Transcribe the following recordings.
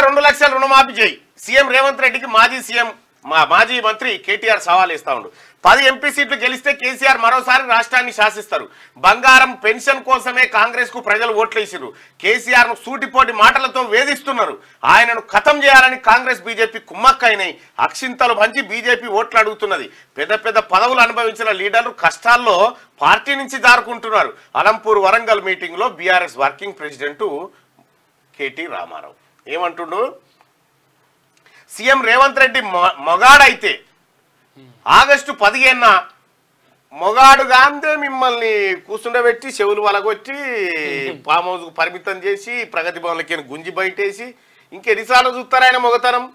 2 లక్షల రుణమాఫీ చేయి సీఎం రేవంత్ రెడ్డికి మాజీ మంత్రి కేటీఆర్ సవాల్ ఇస్తా ఉండు 10 ఎంపీ సీట్లు గెలిస్తే కేసీఆర్ మరోసారి రాష్ట్రాన్ని శాసిస్తారు బంగారం పెన్షన్ కోసమే కాంగ్రెస్ కు ప్రజలు ఓట్లేసిరు కేసీఆర్ ను సూటిపోటి మాటలతో వేధిస్తున్నారు ఆయనను ఖతం చేయాలని కాంగ్రెస్ బీజేపీ కుమ్మక్కైనాయి అక్షింతలు పంచి బీజేపీ ఓట్లు అడుగుతున్నది పెద్ద పదవులు అనుభవించిన లీడర్లు కష్టాల్లో పార్టీ నుంచి జారుకుంటున్నారు అలంపూర్ వరంగల్ మీటింగ్ లో బీఆర్ఎస్ వర్కింగ్ ప్రెసిడెంట్ కేటీ రామారావు ఏమంటుండు సీఎం రేవంత్ రెడ్డి మొగాడైతే ఆగస్టు 15న మొగాడుగా అంతే మిమ్మల్ని కూర్చుండబెట్టి చెవులు వలగొట్టి ఫామ్ హౌస్ కు పరిమితం చేసి ప్రగతి భవన్లకి గుంజి బయటేసి ఇంకెన్నిసార్లు చూస్తారా ఆయన మొగతనం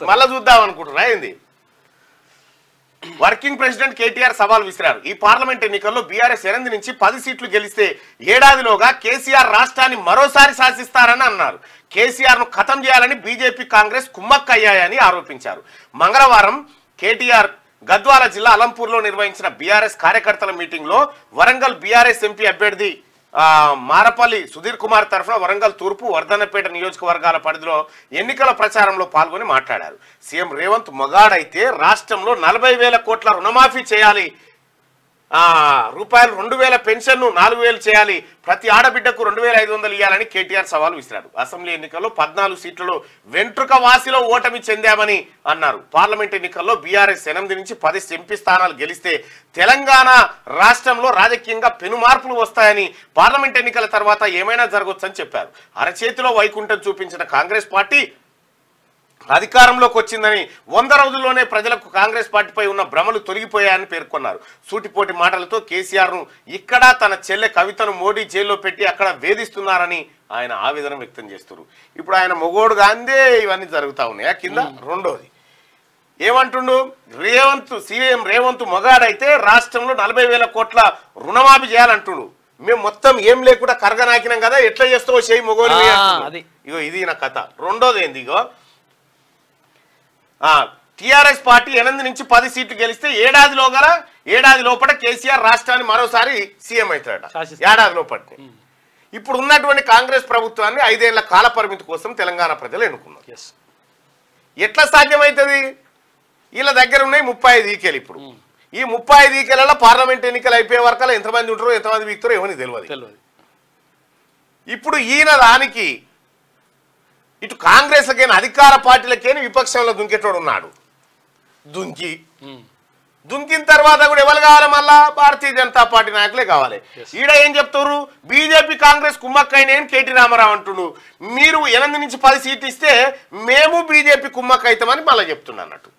మళ్ళా చూద్దాం అనుకుంటున్నా ఏంది వర్కింగ్ ప్రెసిడెంట్ కేటీఆర్ సవాల్ విసిరారు ఈ పార్లమెంట్ ఎన్నికల్లో బీఆర్ఎస్ 8 నుంచి 10 సీట్లు గెలిస్తే ఏడాదిలోగా కేసీఆర్ రాష్ట్రాన్ని మరోసారి శాసిస్తారని అన్నారు కేసీఆర్ ను ఖతం చేయాలని బీజేపీ కాంగ్రెస్ కుమ్మక్కయ్యాయని ఆరోపించారు మంగళవారం కేటీఆర్ గద్వాల జిల్లా అలంపూర్లో నిర్వహించిన బీఆర్ఎస్ కార్యకర్తల మీటింగ్ లో వరంగల్ బీఆర్ఎస్ ఎంపీ అభ్యర్థి మారపల్లి సుధీర్ కుమార్ తరఫున వరంగల్ తూర్పు వర్ధన్నపేట నియోజకవర్గాల పరిధిలో ఎన్నికల ప్రచారంలో పాల్గొని మాట్లాడారు సీఎం రేవంత్ మొగాడైతే రాష్ట్రంలో 40,000 కోట్ల రుణమాఫీ చేయాలి రూపాయలు 2,000 పెన్షన్ 4,000 చేయాలి ప్రతి ఆడబిడ్డకు 2,500 ఇవ్వాలని కేటీఆర్ సవాల్ విసిరారు అసెంబ్లీ ఎన్నికల్లో 14 సీట్లలో వెంట్రుక వాసిలో ఓటమి చెందామని అన్నారు పార్లమెంట్ ఎన్నికల్లో బీఆర్ఎస్ 8 నుంచి 10 ఎంపీ స్థానాలు గెలిస్తే తెలంగాణ రాష్ట్రంలో రాజకీయంగా పెనుమార్పులు వస్తాయని పార్లమెంట్ ఎన్నికల తర్వాత ఏమైనా జరగొచ్చని చెప్పారు అరచేతిలో వైకుంఠం చూపించిన కాంగ్రెస్ పార్టీ అధికారంలోకి వచ్చిందని 100 రోజుల్లోనే ప్రజలకు కాంగ్రెస్ పార్టీపై ఉన్న భ్రమలు తొలగిపోయాయని పేర్కొన్నారు సూటిపోటి మాటలతో కేసీఆర్ ను ఇక్కడ తన చెల్లె కవితను మోడీ జైల్లో పెట్టి అక్కడ వేధిస్తున్నారని ఆయన ఆవేదన వ్యక్తం చేస్తున్నారు ఇప్పుడు ఆయన మొగోడుగా అందే ఇవన్నీ జరుగుతా ఉన్నాయా కింద రెండోది ఏమంటుండు సీఎం రేవంత్ మొగాడైతే రాష్ట్రంలో 40,000 కోట్ల రుణమాఫీ చేయాలంటుండు మేము మొత్తం ఏం లేకుండా కరగనాకినాం కదా ఎట్లా చేస్తావో చేయి మొగోడు ఇగో ఇది నా కథ రెండోది ఏంది ఇగో టీఆర్ఎస్ పార్టీ 8 నుంచి 10 సీట్లు గెలిస్తే ఏడాది లోపల కేసీఆర్ రాష్ట్రాన్ని మరోసారి సీఎం అవుతాడట ఏడాది లోపల ఇప్పుడు ఉన్నటువంటి కాంగ్రెస్ ప్రభుత్వాన్ని 5 ఏళ్ల కాల పరిమితి కోసం తెలంగాణ ప్రజలు ఎన్నుకున్నారు ఎట్లా సాధ్యమవుతుంది వీళ్ళ దగ్గర ఉన్నాయి 35 ఈకేలు ఇప్పుడు ఈ 35 ఈకేలలో పార్లమెంట్ ఎన్నికలు అయిపోయే వరకు ఎంతమంది ఉంటారో ఎంతమంది వీక్తారో ఎవరికి తెలియదు ఇప్పుడు ఈయన దానికి ఇటు కాంగ్రెస్లకైనా అధికార పార్టీలకైనా విపక్షంలో దుంకేటోడు ఉన్నాడు దుంకిన తర్వాత కూడా ఎవరు కావాలి మళ్ళా భారతీయ జనతా పార్టీ నాయకులే కావాలి ఈడ ఏం చెప్తారు బీజేపీ కాంగ్రెస్ కుమ్మక్కైన కేటీ రామారావు అంటుడు మీరు 8 నుంచి 10 సీట్లు ఇస్తే మేము బీజేపీ కుమ్మక్క అవుతామని మళ్ళీ చెప్తున్నట్టు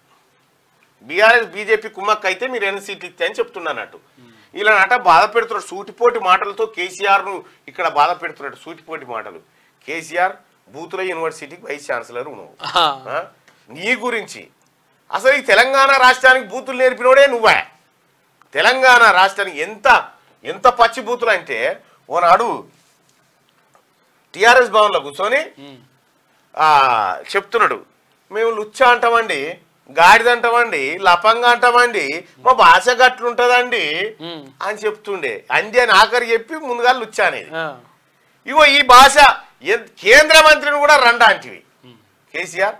బీఆర్ఎస్ బీజేపీ కుమ్మక్క అయితే మీరు 8 సీట్లు ఇస్తే అని చెప్తున్నట్టు ఇలా బాధ పెడుతున్నాడు సూటిపోటి మాటలతో కేసీఆర్ ను ఇక్కడ బాధ పెడుతున్నాడు సూటిపోటి మాటలు కేసీఆర్ బూతుల యూనివర్సిటీకి వైస్ ఛాన్సలర్ నువ్వు నీ గురించి అసలు ఈ తెలంగాణ రాష్ట్రానికి బూతులు నేర్పినోడే నువ్వే తెలంగాణ రాష్ట్రానికి ఎంత పచ్చి బూతులు అంటే ఓనాడు టిఆర్ఎస్ భవన్లో కూర్చొని చెప్తున్నాడు మేము లుచ్చ అంటామండి గాడిద అంటామండి లపంగా అంటామండి మా భాష గట్లుంటదండి అని చెప్తుండే అంది అని ఆఖరి చెప్పి ముందుగా లుచ్చ అనేది ఇగో ఈ భాష కేంద్ర మంత్రిని కూడా రండాంటివి కేసీఆర్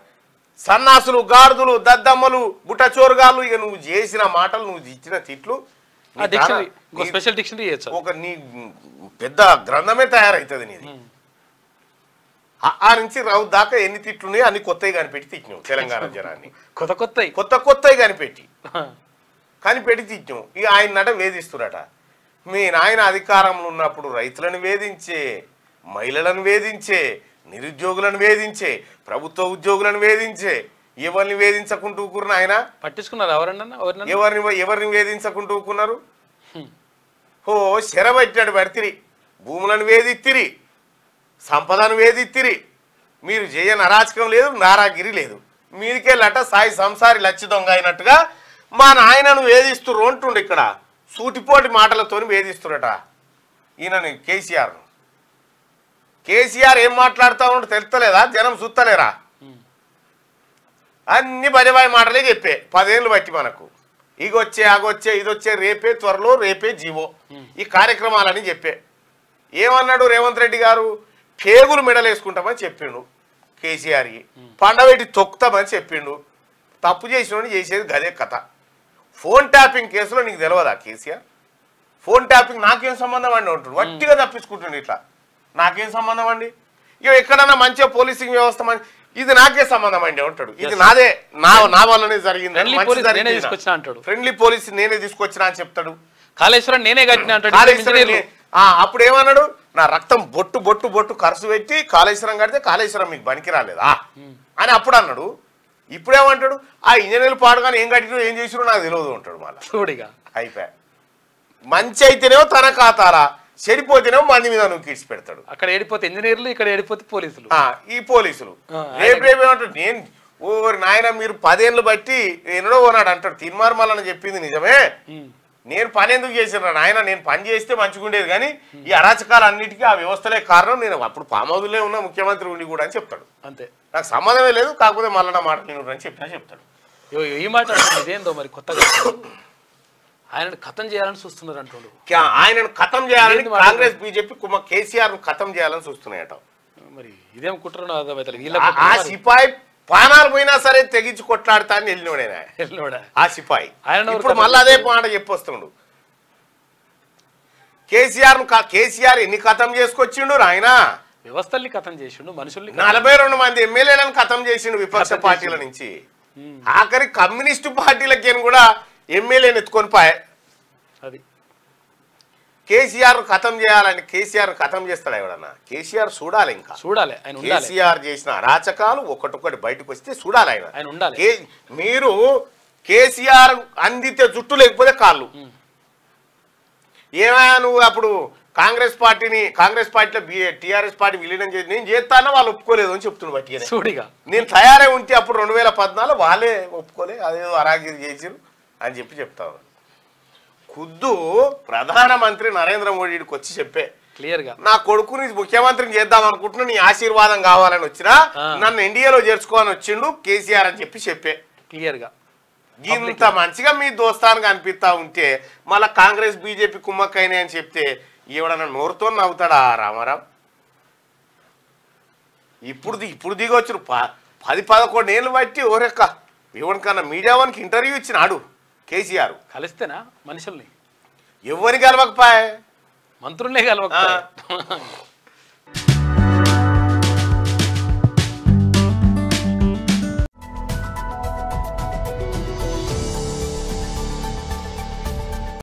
సన్నాసులు గాడిదలు దద్దమ్మలు బుట్టచోరుగాళ్ళు ఇక నువ్వు చేసిన మాటలు నువ్వు ఇచ్చిన తిట్లు ఒక నీ పెద్ద గ్రంథమే తయారవుతుంది నీది ఆ నుంచి రావు దాకా ఎన్ని తిట్లున్నాయో అన్ని కొత్తవి కనిపెట్టి తిట్టినావు తెలంగాణ జనాన్ని కొత్తవి కనిపెట్టి తిట్టినావు ఇక ఆయన వేధిస్తున్నట మీ నాయన అధికారంలో ఉన్నప్పుడు రైతులను వేధించే మహిళలను వేధించే నిరుద్యోగులను వేధించే ప్రభుత్వ ఉద్యోగులను వేధించే ఎవరిని వేధించకుంటూ ఊకున్నారు ఆయన పట్టించుకున్నారు ఎవరిని వేధించకుంటూ ఊకున్నారు ఓ శరబట్టినట్టు పడితిరి భూములను వేధిత్తిరి సంపదను వేధిత్తిరి మీరు చేయని అరాచకం లేదు నారాగిరి లేదు మీదికెళ్ళట సాయి సంసారి లచ్చి దొంగ అయినట్టుగా మా నాయనను వేధిస్తుర్రు అంటుండు ఇక్కడ సూటిపోటి మాటలతో వేధిస్తురట ఈయనని కేసీఆర్ ఏం మాట్లాడుతా ఉన్నట్టు తెలుస్తలేదా జనం చూస్తలేరా అన్ని బలిబాయి మాటలే చెప్పే 10 ఏళ్ళు బట్టి మనకు ఇగొచ్చే అగొచ్చే ఇదొచ్చే రేపే త్వరలో రేపే జీవో ఈ కార్యక్రమాలని చెప్పే ఏమన్నాడు రేవంత్ రెడ్డి గారు పేగులు మెడలేసుకుంటామని చెప్పిండు కేసీఆర్ పండబెట్టి తొక్కుతామని చెప్పిండు. తప్పు చేసినోని చేసేది గదే కథ. ఫోన్ ట్యాపింగ్ కేసులో నీకు తెలియదా కేసీఆర్? ఫోన్ ట్యాపింగ్ నాకేం సంబంధం అండి అంటాడు. వట్టిగా తప్పించుకుంటుండే ఇట్లా. నాకేం సంబంధం అండి? ఇక ఎక్కడన్నా మంచిగా పోలీసింగ్ వ్యవస్థ ఇది నాకే సంబంధం అండి అంటాడు. ఇది నాదే, నా వల్లనే జరిగింది, ఫ్రెండ్లీ పోలీస్ నేనే తీసుకొచ్చినా అని చెప్తాడు. కాళేశ్వరం నేనే కట్టినా అంటాడు. అప్పుడు ఏమన్నాడు? నా రక్తం బొట్టు బొట్టు బొట్టు ఖర్చు పెట్టి కాళేశ్వరం కడితే కాళేశ్వరం మీకు పనికి రాలేదా అని అప్పుడు అన్నాడు. ఇప్పుడేమంటాడు? ఆ ఇంజనీర్లు పాడుగానే ఏం కట్టినో ఏం చేసినో నాకు తెలియదు అంటాడు. మళ్ళీ చూడిగా అయిపోయా. మంచి అయితేనేమో తన ఖాతారా, చెడిపోతేనేమో మంది మీద నువ్వు కిడ్స్ పెడతాడు. అక్కడ ఏడిపోతే ఇంజనీర్లు, ఇక్కడ ఏడిపోతే పోలీసులు. ఈ పోలీసులు రేపు ఏమంటాడు? నేను ఓ నాయన మీరు 10 ఏళ్ళు బట్టి ఎన్నడో ఉన్నాడు అంటాడు. తిన్మార్మలని చెప్పింది నిజమే, నేను పని ఎందుకు చేసిన నాయన, నేను పని చేస్తే మంచిగుండేది, కానీ ఈ అరాచకాలు అన్నిటికీ ఆ వ్యవస్థలే కారణం, నేను అప్పుడు పామౌదులే ఉన్న ముఖ్యమంత్రి ఉండి కూడా అని చెప్తాడు. అంతే, నాకు సంబంధమే లేదు, కాకపోతే మళ్ళీ నా మాట నేను అని చెప్తాడు. ఈ మాట ఇదేందో మరి కొత్తగా ఆయనను ఖతం చేయాలని చూస్తున్నారు అంటుండు. ఆయనను ఖతం చేయాలని కాంగ్రెస్ బీజేపీ కేసీఆర్ ఖతం చేయాలని చూస్తున్నాయట. మరి ఇదేం కుట్రనో ఆ సిపాయి పానాలు పోయినా సరే తెగించి కొట్లాడతా అని వెళ్ళినోడే ఆ సిపాయి. ఇప్పుడు మళ్ళీ అదే మాట చెప్పొస్తుండు. కేసీఆర్ ఎన్ని ఖతం చేసుకొచ్చిండు ఆయన? వ్యవస్థల్ని ఖతం చేసిండు, మనుషుల్ని 42 మంది ఎమ్మెల్యేలను ఖతం చేసిండు విపక్ష పార్టీల నుంచి. ఆఖరి కమ్యూనిస్టు పార్టీలకి కూడా ఎమ్మెల్యేని ఎత్తుకొని పాయ. అది కేసీఆర్ ఖతం చేయాలని. కేసీఆర్ ఖతం చేస్తాడు ఎవడన్నా? కేసీఆర్ చూడాలి, ఇంకా చూడాలి. కేసీఆర్ చేసిన అరాచకాలు ఒకటొకటి బయటకు వస్తే చూడాలి ఆయన ఉండాలి. మీరు కేసీఆర్ అందితే జుట్టు లేకపోతే కాళ్ళు. ఏమైనా నువ్వు అప్పుడు కాంగ్రెస్ పార్టీలో టీఆర్ఎస్ పార్టీ విలీనం చేసి నేను చేస్తానో వాళ్ళు ఒప్పుకోలేదు అని చెప్తున్నాడు. బట్టి నేను తయారై ఉంటే అప్పుడు 2014 వాళ్ళే ఒప్పుకోలే, అదేదో అరాగిరి చేసిరు అని చెప్తాను. ఖుద్దు ప్రధానమంత్రి నరేంద్ర మోడీకి వచ్చి చెప్పే క్లియర్గా, నా కొడుకుని ముఖ్యమంత్రిని చేద్దాం అనుకుంటున్నా, నీ ఆశీర్వాదం కావాలని వచ్చినా నన్ను ఎన్డీఏలో చేర్చుకోవాలని వచ్చిండు కేసీఆర్ అని చెప్పే క్లియర్గా. ఇంత మంచిగా మీ దోస్తానికి అనిపిస్తా ఉంటే మళ్ళా కాంగ్రెస్ బీజేపీ కుమ్మక్కైనా అని చెప్తే ఎవడన్నా నోరుతో నవ్వుతాడా రామారావు? ఇప్పుడు దిగొచ్చురు 10-11 ఏళ్ళు బట్టి ఓరెక్క ఎవరికన్నా మీడియా వానికి ఇంటర్వ్యూ ఇచ్చినాడు కేసీఆర్. కలిస్తేనా మనుషుల్ని? ఎవరిని కలవకపోయా, మంత్రులనే కలవకపోయా.